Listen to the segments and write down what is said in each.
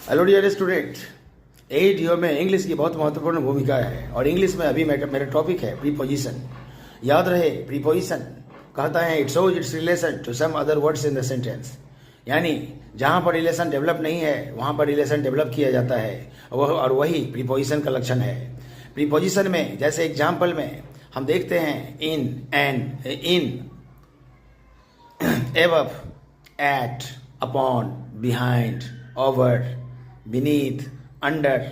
Hello dear student, ADO में English की बहुत महत्वपूर्ण भूमिका है और इंग्लिश में अभी मेरा टॉपिक है प्रीपोजिशन। याद रहे, प्रीपोजिशन कहता है it shows its relation to some other words in the sentence, यानी जहाँ पर रिलेशन डेवलप नहीं है वहाँ पर रिलेशन डेवलप किया जाता है और वही प्रीपोजिशन का लक्षण है। प्रीपोजिशन में जैसे एग्जाम्पल में हम देखते हैं in, and, in, above, at, upon, behind, over, beneath, under,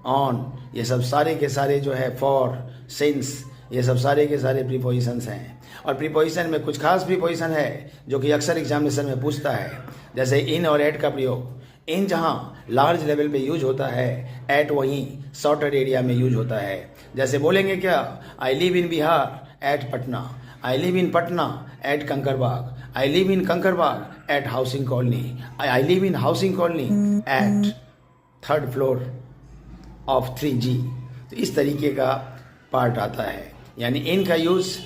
on, ये सब सारे के सारे जो है फॉर, सिंस, ये सब सारे के सारे प्रीपोजिशंस हैं। और प्रीपोजिशन में कुछ खास प्रीपोजिशन है जो कि अक्सर एग्जामिनेशन में पूछता है, जैसे इन और एट का प्रयोग। इन जहाँ लार्ज लेवल पे यूज होता है, एट वहीं शॉर्टर एरिया में यूज होता है। जैसे बोलेंगे क्या, I live in Bihar at Patna, I live in Patna at Kankarbagh, I live in Kankarbagh at housing colony, I live in housing colony at 3rd floor of 3G। तो इस तरीके का पार्ट आता है, यानी इन का यूज़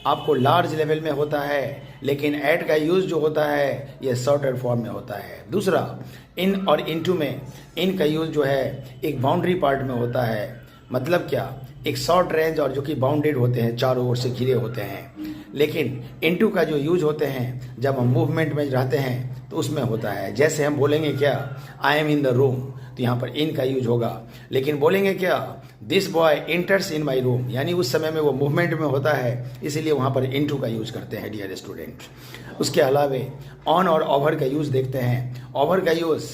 आपको लार्ज लेवल में होता है, लेकिन एट का यूज़ जो होता है ये शॉर्टर फॉर्म में होता है। दूसरा, इन और इनटू में इन का यूज़ जो है एक बाउंड्री पार्ट में होता है। मतलब क्या, एक शॉर्ट रेंज और जो कि बाउंडेड होते हैं, चारों ओर से घिरे होते हैं। लेकिन इनटू का जो यूज होते हैं जब हम मूवमेंट में रहते हैं तो उसमें होता है। जैसे हम बोलेंगे क्या, I am in the room, तो यहाँ पर इन का यूज होगा। लेकिन बोलेंगे क्या, this boy इंटर्स in my room, यानी उस समय में वो मूवमेंट में होता है, इसीलिए वहाँ पर इनटू का यूज करते हैं डियर स्टूडेंट। उसके अलावे ऑन और ओवर का यूज देखते हैं। ओवर का यूज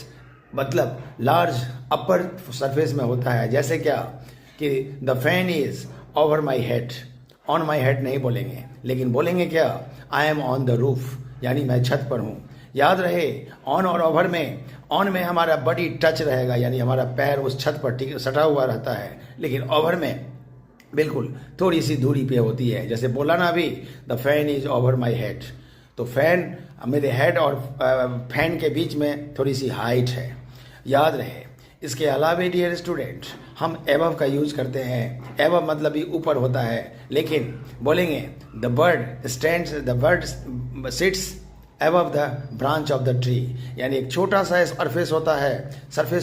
मतलब लार्ज अपर सरफेस में होता है। जैसे क्या कि the fan is over my head, on my head नहीं बोलेंगे, लेकिन बोलेंगे क्या, I am on the roof, यानी मैं छत पर हूँ। याद रहे, ऑन और ओवर में ऑन में हमारा बॉडी टच रहेगा, यानी हमारा पैर उस छत पर सटा हुआ रहता है, लेकिन ओवर में बिल्कुल थोड़ी सी दूरी पे होती है। जैसे बोला ना अभी, the fan is over my head, तो फैन मेरे हेड और फैन के बीच में थोड़ी सी हाइट है। याद रहे, इसके अलावा डियर स्टूडेंट हम एबव का यूज करते हैं। एबव मतलब भी ऊपर होता है, लेकिन बोलेंगे the bird stands, the bird sits above the branch of the tree, यानी एक छोटा सा सरफेस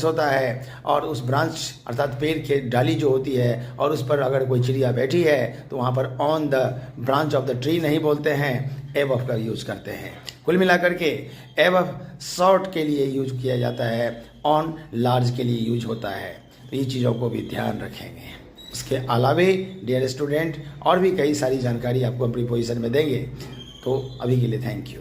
होता है और उस ब्रांच अर्थात पेड़ के डाली जो होती है और उस पर अगर कोई चिड़िया बैठी है तो वहाँ पर on the branch of the tree नहीं बोलते हैं, एबव का यूज करते हैं। कुल मिलाकर के एबव शॉर्ट के लिए यूज किया जाता है, ऑन लार्ज के लिए यूज होता है। तो ये चीज़ों को भी ध्यान रखेंगे। उसके अलावे डियर स्टूडेंट और भी कई सारी जानकारी आपको हम प्रीपोजिशन में देंगे। तो अभी के लिए थैंक यू।